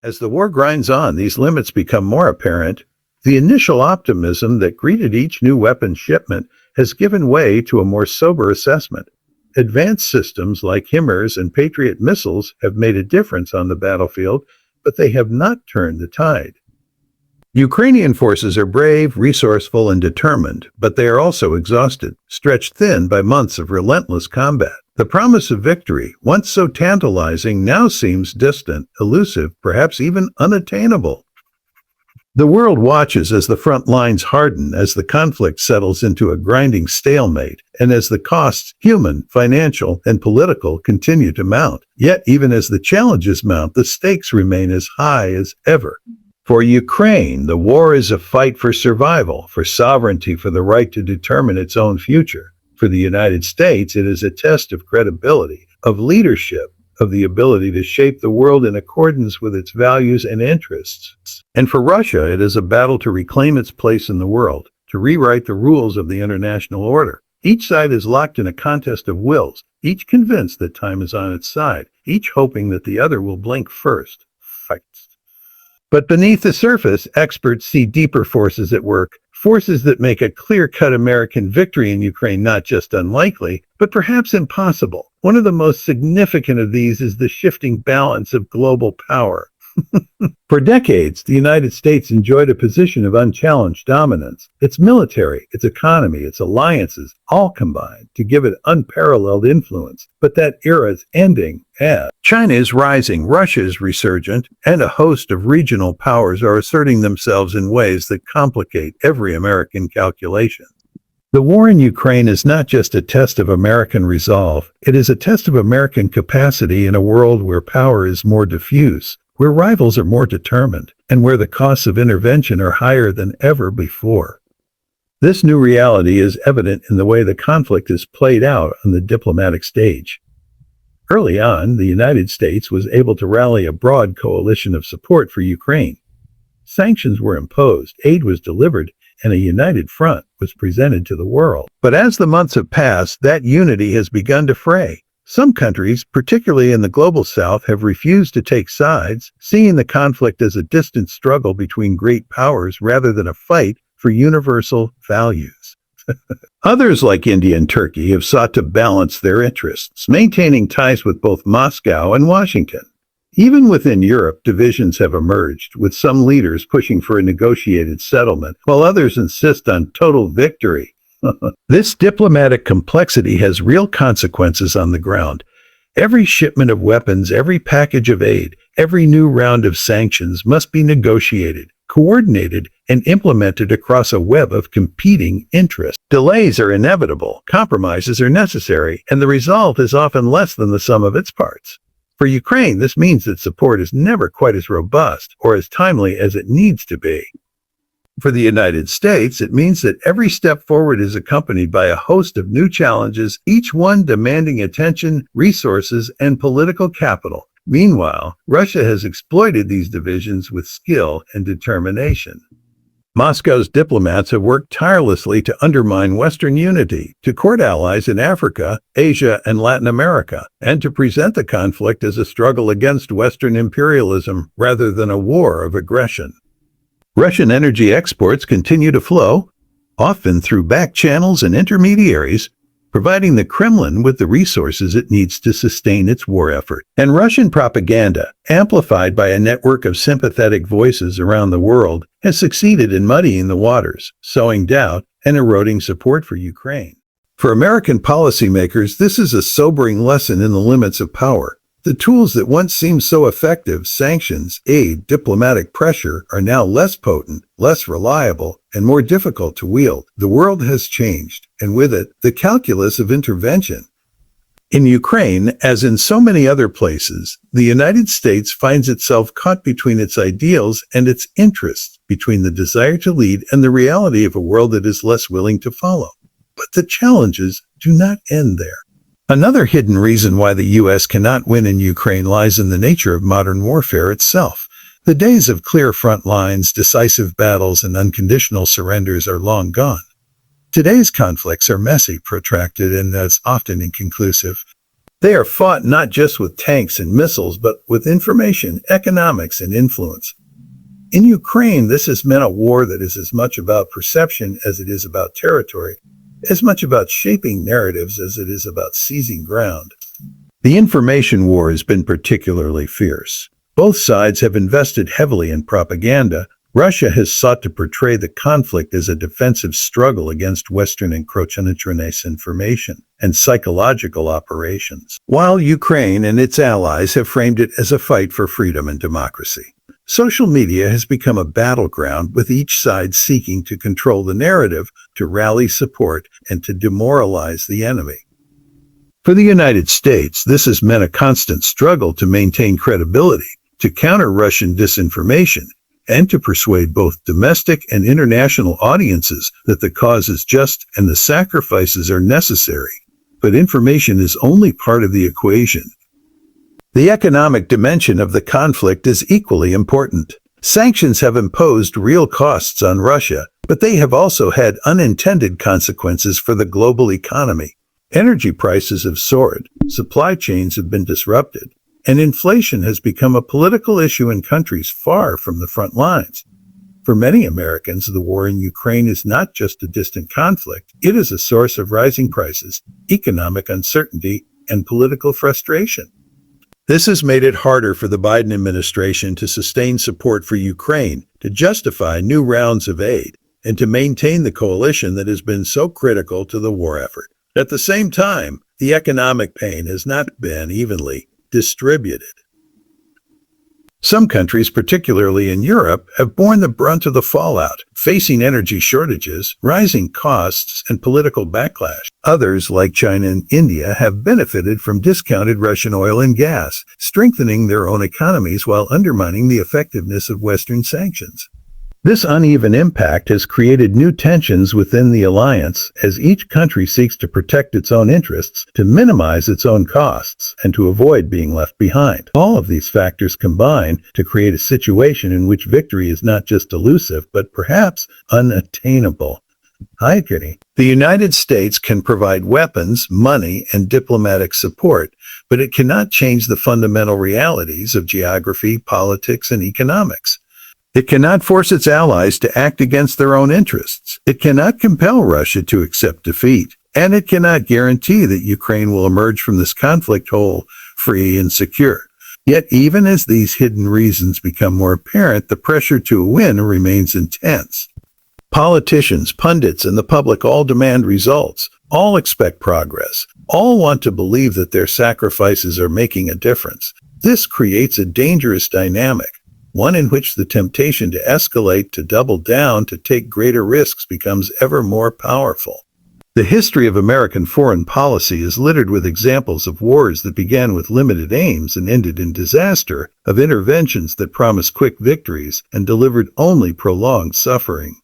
As the war grinds on, these limits become more apparent. The initial optimism that greeted each new weapon shipment has given way to a more sober assessment. Advanced systems like HIMARS and Patriot missiles have made a difference on the battlefield, but they have not turned the tide. Ukrainian forces are brave, resourceful, and determined, but they are also exhausted, stretched thin by months of relentless combat. The promise of victory, once so tantalizing, now seems distant, elusive, perhaps even unattainable. The world watches as the front lines harden, as the conflict settles into a grinding stalemate, and as the costs, human, financial, and political, continue to mount. Yet, even as the challenges mount, the stakes remain as high as ever. For Ukraine, the war is a fight for survival, for sovereignty, for the right to determine its own future. For the United States, it is a test of credibility, of leadership, of the ability to shape the world in accordance with its values and interests. And for Russia, it is a battle to reclaim its place in the world, to rewrite the rules of the international order. Each side is locked in a contest of wills, each convinced that time is on its side, each hoping that the other will blink first. Fights. But beneath the surface, experts see deeper forces at work, forces that make a clear-cut American victory in Ukraine not just unlikely, but perhaps impossible. One of the most significant of these is the shifting balance of global power. For decades, the United States enjoyed a position of unchallenged dominance. Its military, its economy, its alliances, all combined to give it unparalleled influence. But that era is ending as China is rising, Russia is resurgent, and a host of regional powers are asserting themselves in ways that complicate every American calculation. The war in Ukraine is not just a test of American resolve, it is a test of American capacity in a world where power is more diffuse, where rivals are more determined, and where the costs of intervention are higher than ever before. This new reality is evident in the way the conflict is played out on the diplomatic stage. Early on, the United States was able to rally a broad coalition of support for Ukraine. Sanctions were imposed, aid was delivered, and a united front was presented to the world. But as the months have passed, that unity has begun to fray. Some countries, particularly in the global south, have refused to take sides, seeing the conflict as a distant struggle between great powers rather than a fight for universal values. Others, like India and Turkey, have sought to balance their interests, maintaining ties with both Moscow and Washington. Even within Europe, divisions have emerged, with some leaders pushing for a negotiated settlement, while others insist on total victory. This diplomatic complexity has real consequences on the ground. Every shipment of weapons, every package of aid, every new round of sanctions must be negotiated, coordinated, and implemented across a web of competing interests. Delays are inevitable, compromises are necessary, and the result is often less than the sum of its parts. For Ukraine, this means that support is never quite as robust or as timely as it needs to be. For the United States, it means that every step forward is accompanied by a host of new challenges, each one demanding attention, resources, and political capital. Meanwhile, Russia has exploited these divisions with skill and determination. Moscow's diplomats have worked tirelessly to undermine Western unity, to court allies in Africa, Asia, and Latin America, and to present the conflict as a struggle against Western imperialism rather than a war of aggression. Russian energy exports continue to flow, often through back channels and intermediaries, providing the Kremlin with the resources it needs to sustain its war effort. And Russian propaganda, amplified by a network of sympathetic voices around the world, has succeeded in muddying the waters, sowing doubt, and eroding support for Ukraine. For American policymakers, this is a sobering lesson in the limits of power. The tools that once seemed so effective, sanctions, aid, diplomatic pressure, are now less potent, less reliable, and more difficult to wield. The world has changed, and with it, the calculus of intervention. In Ukraine, as in so many other places, the United States finds itself caught between its ideals and its interests, between the desire to lead and the reality of a world that is less willing to follow. But the challenges do not end there. Another hidden reason why the U.S. cannot win in Ukraine lies in the nature of modern warfare itself. The days of clear front lines, decisive battles, and unconditional surrenders are long gone. Today's conflicts are messy, protracted, and as often inconclusive. They are fought not just with tanks and missiles, but with information, economics, and influence. In Ukraine, this has meant a war that is as much about perception as it is about territory, as much about shaping narratives as it is about seizing ground. The information war has been particularly fierce. Both sides have invested heavily in propaganda. Russia has sought to portray the conflict as a defensive struggle against Western encroachments, information, and psychological operations, while Ukraine and its allies have framed it as a fight for freedom and democracy. Social media has become a battleground, with each side seeking to control the narrative, to rally support, and to demoralize the enemy. For the United States, this has meant a constant struggle to maintain credibility, to counter Russian disinformation, and to persuade both domestic and international audiences that the cause is just and the sacrifices are necessary. But information is only part of the equation. The economic dimension of the conflict is equally important. Sanctions have imposed real costs on Russia, but they have also had unintended consequences for the global economy. Energy prices have soared, supply chains have been disrupted, and inflation has become a political issue in countries far from the front lines. For many Americans, the war in Ukraine is not just a distant conflict, it is a source of rising prices, economic uncertainty, and political frustration. This has made it harder for the Biden administration to sustain support for Ukraine, to justify new rounds of aid, and to maintain the coalition that has been so critical to the war effort. At the same time, the economic pain has not been evenly distributed. Some countries, particularly in Europe, have borne the brunt of the fallout, facing energy shortages, rising costs, and political backlash. Others, like China and India, have benefited from discounted Russian oil and gas, strengthening their own economies while undermining the effectiveness of Western sanctions. This uneven impact has created new tensions within the alliance as each country seeks to protect its own interests, to minimize its own costs, and to avoid being left behind. All of these factors combine to create a situation in which victory is not just elusive, but perhaps unattainable. Hi, Kitty. The United States can provide weapons, money, and diplomatic support, but it cannot change the fundamental realities of geography, politics, and economics. It cannot force its allies to act against their own interests. It cannot compel Russia to accept defeat. And it cannot guarantee that Ukraine will emerge from this conflict whole, free, and secure. Yet even as these hidden reasons become more apparent, the pressure to win remains intense. Politicians, pundits, and the public all demand results, all expect progress, all want to believe that their sacrifices are making a difference. This creates a dangerous dynamic, one in which the temptation to escalate, to double down, to take greater risks becomes ever more powerful. The history of American foreign policy is littered with examples of wars that began with limited aims and ended in disaster, of interventions that promised quick victories and delivered only prolonged suffering.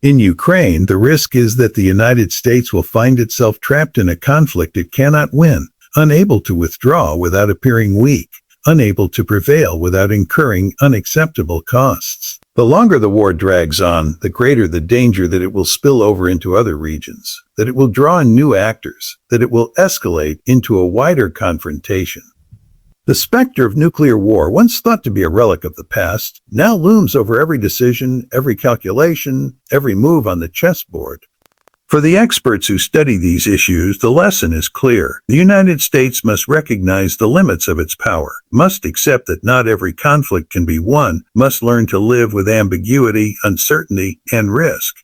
In Ukraine, the risk is that the United States will find itself trapped in a conflict it cannot win, unable to withdraw without appearing weak, unable to prevail without incurring unacceptable costs. The longer the war drags on, the greater the danger that it will spill over into other regions, that it will draw in new actors, that it will escalate into a wider confrontation. The specter of nuclear war, once thought to be a relic of the past, now looms over every decision, every calculation, every move on the chessboard. For the experts who study these issues, the lesson is clear. The United States must recognize the limits of its power, must accept that not every conflict can be won, must learn to live with ambiguity, uncertainty, and risk.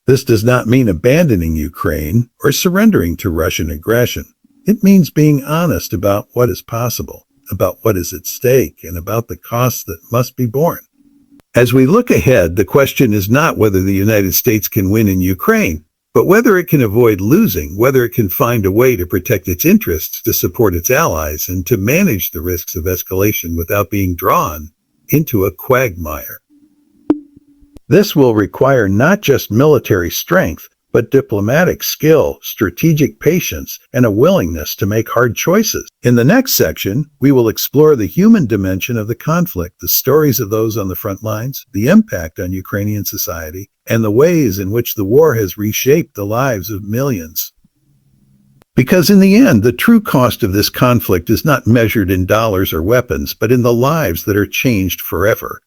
This does not mean abandoning Ukraine or surrendering to Russian aggression. It means being honest about what is possible, about what is at stake, and about the costs that must be borne. As we look ahead, the question is not whether the United States can win in Ukraine, but whether it can avoid losing, whether it can find a way to protect its interests, to support its allies, and to manage the risks of escalation without being drawn into a quagmire. This will require not just military strength, but diplomatic skill, strategic patience, and a willingness to make hard choices. In the next section, we will explore the human dimension of the conflict, the stories of those on the front lines, the impact on Ukrainian society, and the ways in which the war has reshaped the lives of millions. Because in the end, the true cost of this conflict is not measured in dollars or weapons, but in the lives that are changed forever.